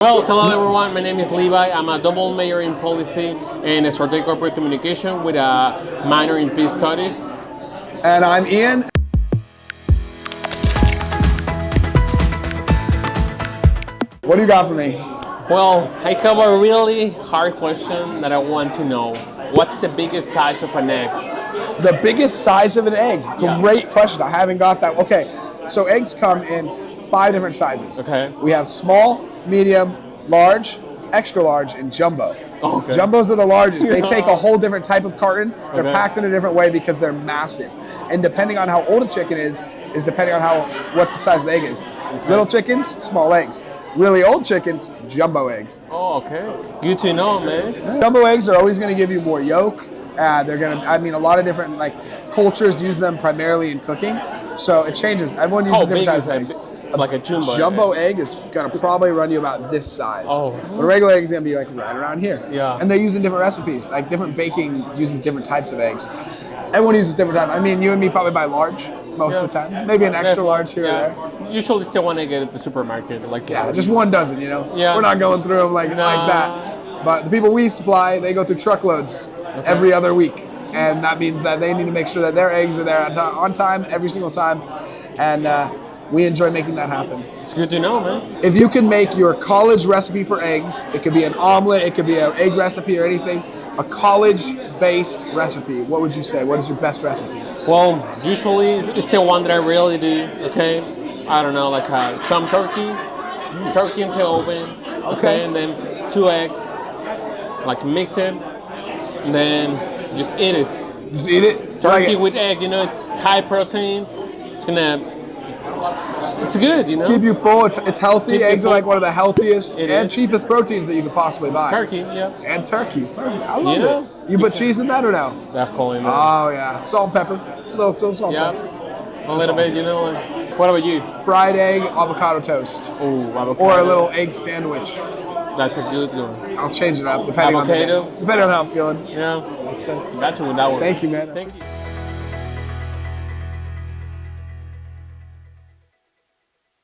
Well, hello everyone. My name is Levi. I'm a double major in policy and strategic corporate communication with a minor in peace studies. And I'm Ian. What do you got for me? Well, I have a really hard question that I want to know. What's the biggest size of an egg? The biggest size of an egg. Yeah. Great question. I haven't got that. Okay, so eggs come in 5 different sizes. Okay. We have small, medium, large, extra large, and jumbo. Okay. Jumbos are the largest. They take a whole different type of carton. They're Okay. packed in a different way because they're massive. And depending on how old a chicken is depending on what the size of the egg is. Okay. Little chickens, small eggs. Really old chickens, jumbo eggs. Oh, okay. Good to know, man. Jumbo eggs are always going to give you more yolk. A lot of different cultures use them primarily in cooking. So it changes. Everyone uses How different big types is of that? eggs. Like a jumbo. Jumbo egg is going to probably run you about this size. Oh. But a regular egg is going to be like right around here. Yeah. And they're using different recipes. Like different baking uses different types of eggs. Everyone uses different types. I mean, you and me probably buy large most of the time. Maybe an extra large here or there. Usually still want to get at the supermarket. Yeah, just 1 dozen, Yeah. We're not going through them like that. But the people we supply, they go through truckloads every other week. And that means that they need to make sure that their eggs are there on time, every single time. And we enjoy making that happen. It's good to know, man. If you can make your college recipe for eggs, it could be an omelet, it could be an egg recipe or anything, a college-based recipe, what would you say? What is your best recipe? Well, usually it's the one that I really do, okay? I don't know, like some turkey into the oven, okay? And then 2 eggs, like mix it, and then just eat it. Just eat it? Turkey with egg, it's high protein. It's good, Keep you full, it's healthy. Keep you Eggs are full. like one of the healthiest It and is. cheapest proteins that you could possibly buy. Turkey, yeah. And turkey. Perfect. I love Yeah. it. You put cheese in that or no? Definitely, man. Oh yeah, salt and pepper. A little salt and Yeah, pepper. a little bit, awesome. What about you? Fried egg, avocado toast. Oh, avocado. Or a little egg sandwich. That's a good one. I'll change it up depending on the day. Avocado? Depending on how I'm feeling. Yeah, So, got you with that one. thank you, man. Thank you.